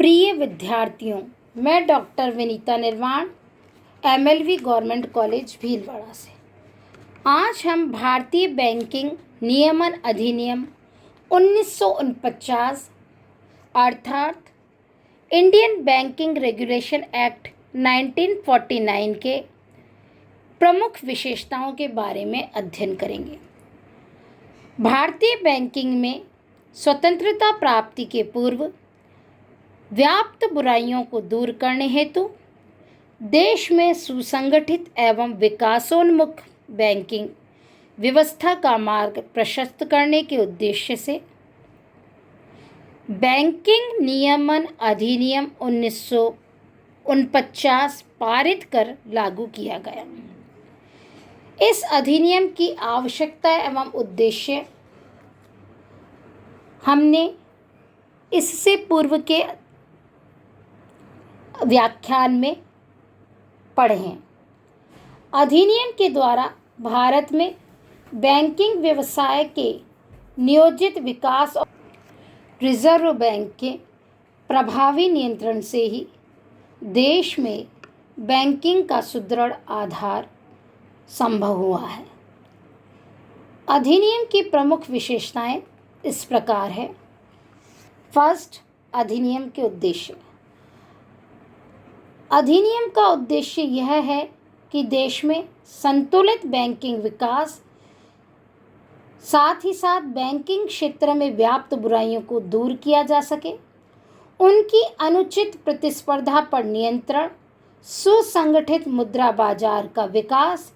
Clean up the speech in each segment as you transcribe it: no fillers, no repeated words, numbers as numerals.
प्रिय विद्यार्थियों, मैं डॉक्टर विनीता निर्वाण एमएलवी गवर्नमेंट कॉलेज भीलवाड़ा से आज हम भारतीय बैंकिंग नियमन अधिनियम 1949 अर्थात इंडियन बैंकिंग रेगुलेशन एक्ट 1949 के प्रमुख विशेषताओं के बारे में अध्ययन करेंगे। भारतीय बैंकिंग में स्वतंत्रता प्राप्ति के पूर्व व्याप्त बुराइयों को दूर करने हेतु देश में सुसंगठित एवं विकासोन्मुख बैंकिंग व्यवस्था का मार्ग प्रशस्त करने के उद्देश्य से बैंकिंग नियमन अधिनियम 1949 पारित कर लागू किया गया। इस अधिनियम की आवश्यकता एवं उद्देश्य हमने इससे पूर्व के व्याख्यान में पढ़े हैं। अधिनियम के द्वारा भारत में बैंकिंग व्यवसाय के नियोजित विकास और रिजर्व बैंक के प्रभावी नियंत्रण से ही देश में बैंकिंग का सुदृढ़ आधार संभव हुआ है। अधिनियम की प्रमुख विशेषताएं इस प्रकार है। फर्स्ट, अधिनियम के उद्देश्य। अधिनियम का उद्देश्य यह है कि देश में संतुलित बैंकिंग विकास, साथ ही साथ बैंकिंग क्षेत्र में व्याप्त बुराइयों को दूर किया जा सके, उनकी अनुचित प्रतिस्पर्धा पर नियंत्रण, सुसंगठित मुद्रा बाजार का विकास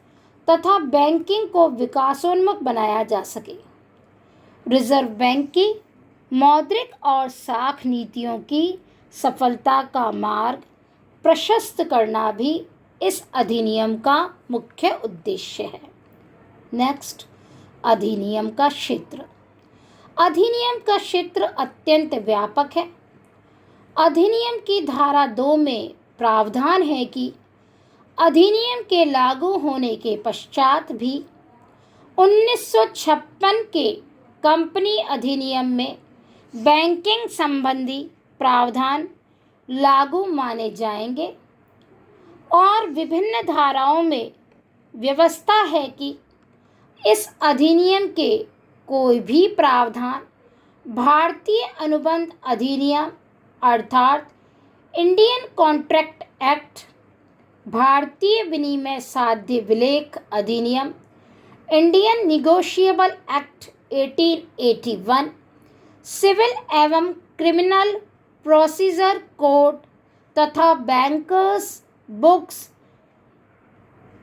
तथा बैंकिंग को विकासोन्मुख बनाया जा सके। रिजर्व बैंक की मौद्रिक और साख नीतियों की सफलता का मार्ग प्रशस्त करना भी इस अधिनियम का मुख्य उद्देश्य है। नेक्स्ट, अधिनियम का क्षेत्र। अधिनियम का क्षेत्र अत्यंत व्यापक है। अधिनियम की धारा 2 में प्रावधान है कि अधिनियम के लागू होने के पश्चात भी 1956 के कंपनी अधिनियम में बैंकिंग संबंधी प्रावधान लागू माने जाएंगे और विभिन्न धाराओं में व्यवस्था है कि इस अधिनियम के कोई भी प्रावधान भारतीय अनुबंध अधिनियम अर्थात इंडियन कॉन्ट्रैक्ट एक्ट, भारतीय विनिमय साध्य विलेख अधिनियम, इंडियन निगोशिएबल एक्ट 1881, सिविल एवं क्रिमिनल प्रोसीजर कोड तथा बैंकर्स बुक्स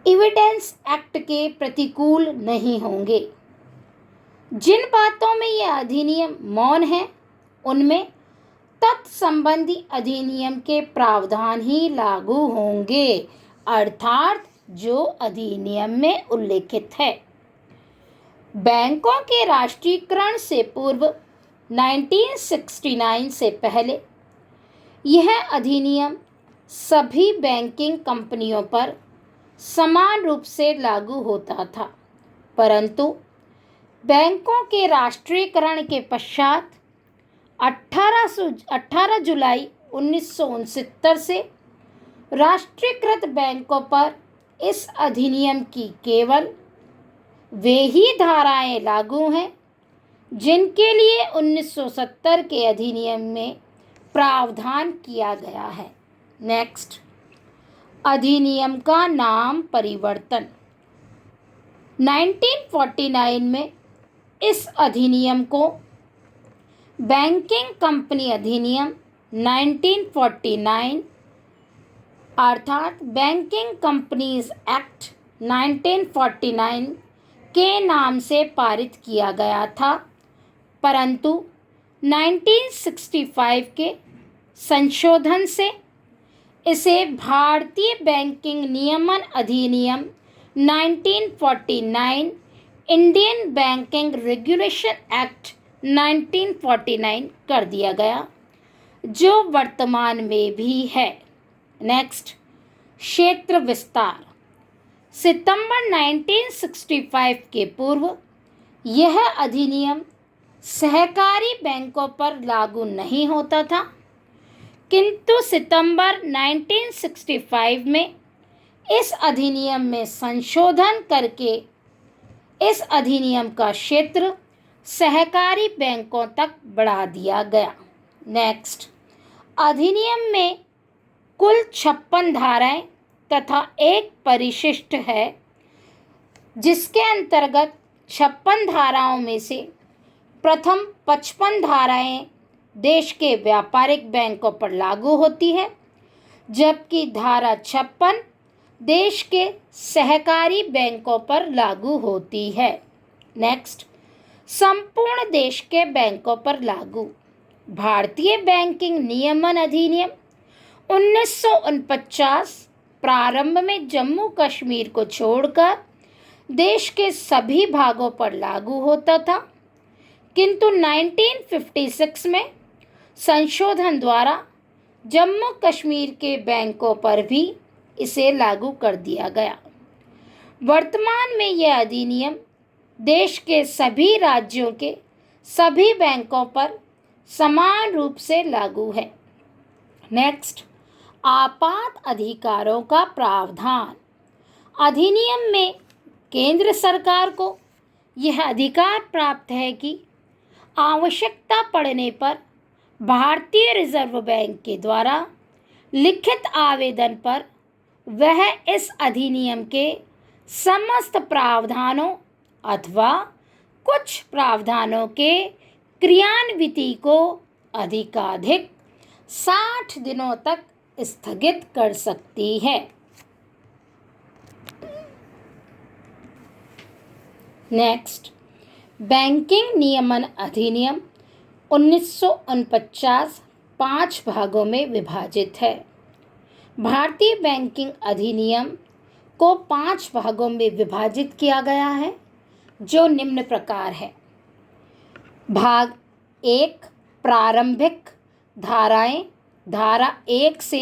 एविडेंस एक्ट के प्रतिकूल नहीं होंगे। जिन बातों में यह अधिनियम मौन है, उनमें तत्संबंधी अधिनियम के प्रावधान ही लागू होंगे, अर्थात जो अधिनियम में उल्लेखित है। बैंकों के राष्ट्रीयकरण से पूर्व 1969 से पहले यह अधिनियम सभी बैंकिंग कंपनियों पर समान रूप से लागू होता था, परंतु बैंकों के राष्ट्रीयकरण के पश्चात 18 जुलाई 1969 से राष्ट्रीयकृत बैंकों पर इस अधिनियम की केवल वे ही धाराएं लागू हैं जिनके लिए 1970 के अधिनियम में प्रावधान किया गया है। नेक्स्ट, अधिनियम का नाम परिवर्तन। 1949 में इस अधिनियम को बैंकिंग कंपनी अधिनियम 1949 अर्थात बैंकिंग कंपनीज एक्ट 1949 के नाम से पारित किया गया था, परंतु 1965 के संशोधन से इसे भारतीय बैंकिंग नियमन अधिनियम 1949 इंडियन बैंकिंग रेगुलेशन एक्ट 1949 कर दिया गया, जो वर्तमान में भी है। नेक्स्ट, क्षेत्र विस्तार। सितंबर 1965 के पूर्व यह अधिनियम सहकारी बैंकों पर लागू नहीं होता था, किंतु सितंबर 1965 में इस अधिनियम में संशोधन करके इस अधिनियम का क्षेत्र सहकारी बैंकों तक बढ़ा दिया गया। नेक्स्ट, अधिनियम में कुल 56 धाराएं तथा एक परिशिष्ट है, जिसके अंतर्गत 56 धाराओं में से प्रथम 55 धाराएं देश के व्यापारिक बैंकों पर लागू होती है, जबकि धारा 56 देश के सहकारी बैंकों पर लागू होती है। नेक्स्ट, संपूर्ण देश के बैंकों पर लागू। भारतीय बैंकिंग नियमन अधिनियम 1949 प्रारंभ में जम्मू कश्मीर को छोड़कर देश के सभी भागों पर लागू होता था, किंतु 1956 में संशोधन द्वारा जम्मू कश्मीर के बैंकों पर भी इसे लागू कर दिया गया। वर्तमान में यह अधिनियम देश के सभी राज्यों के सभी बैंकों पर समान रूप से लागू है। नेक्स्ट, आपात अधिकारों का प्रावधान। अधिनियम में केंद्र सरकार को यह अधिकार प्राप्त है कि आवश्यकता पड़ने पर भारतीय रिजर्व बैंक के द्वारा लिखित आवेदन पर वह इस अधिनियम के समस्त प्रावधानों अथवा कुछ प्रावधानों के क्रियान्विति को अधिकाधिक 60 दिनों तक स्थगित कर सकती है। नेक्स्ट, बैंकिंग नियमन अधिनियम 1949 5 भागों में विभाजित है। भारतीय बैंकिंग अधिनियम को 5 भागों में विभाजित किया गया है, जो निम्न प्रकार है। भाग 1 प्रारंभिक धाराएं, धारा 1 से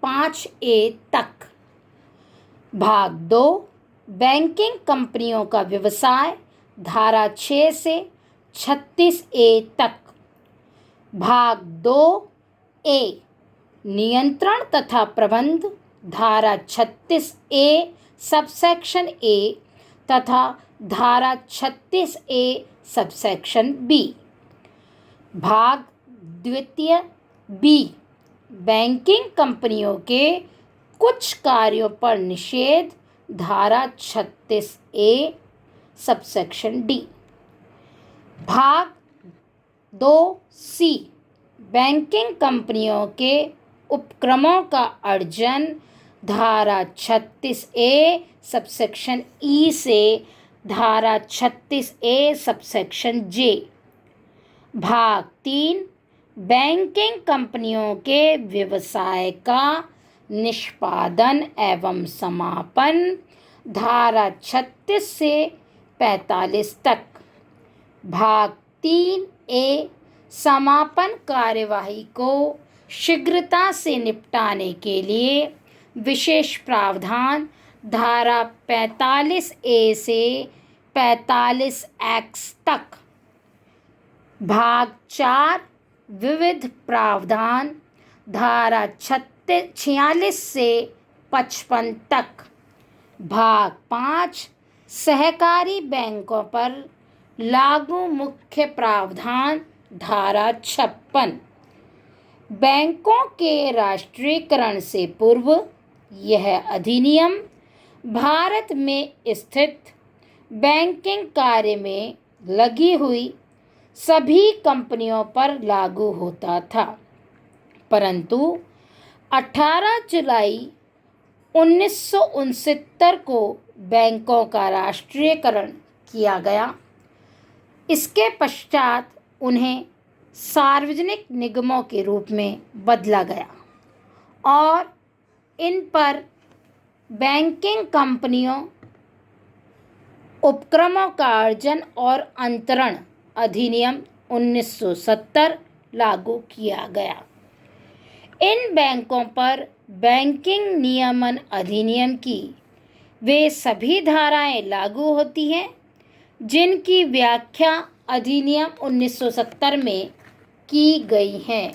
5A तक। भाग 2 बैंकिंग कंपनियों का व्यवसाय, धारा 6 से 36A तक। भाग 2A नियंत्रण तथा प्रबंध, धारा 36A सबसेक्शन A तथा धारा 36A सबसेक्शन B। भाग द्वितीय B बैंकिंग कंपनियों के कुछ कार्यों पर निषेध, धारा 36A सबसेक्शन D। भाग 2C बैंकिंग कंपनियों के उपक्रमों का अर्जन, धारा 36A सबसेक्शन E से धारा 36A सबसेक्शन J। भाग 3 बैंकिंग कंपनियों के व्यवसाय का निष्पादन एवं समापन, धारा 36 से 45 तक। भाग 3A समापन कार्यवाही को शीघ्रता से निपटाने के लिए विशेष प्रावधान, धारा 45A से 45X तक। भाग 4 विविध प्रावधान, धारा 46 से 55 तक। भाग 5 सहकारी बैंकों पर लागू मुख्य प्रावधान, धारा 56। बैंकों के राष्ट्रीयकरण से पूर्व यह अधिनियम भारत में स्थित बैंकिंग कार्य में लगी हुई सभी कंपनियों पर लागू होता था, परंतु 18 जुलाई 1969 को बैंकों का राष्ट्रीयकरण किया गया। इसके पश्चात उन्हें सार्वजनिक निगमों के रूप में बदला गया और इन पर बैंकिंग कंपनियों उपक्रमों का अर्जन और अंतरण अधिनियम 1970 लागू किया गया। इन बैंकों पर बैंकिंग नियमन अधिनियम की वे सभी धाराएं लागू होती हैं जिनकी व्याख्या अधिनियम 1970 में की गई हैं।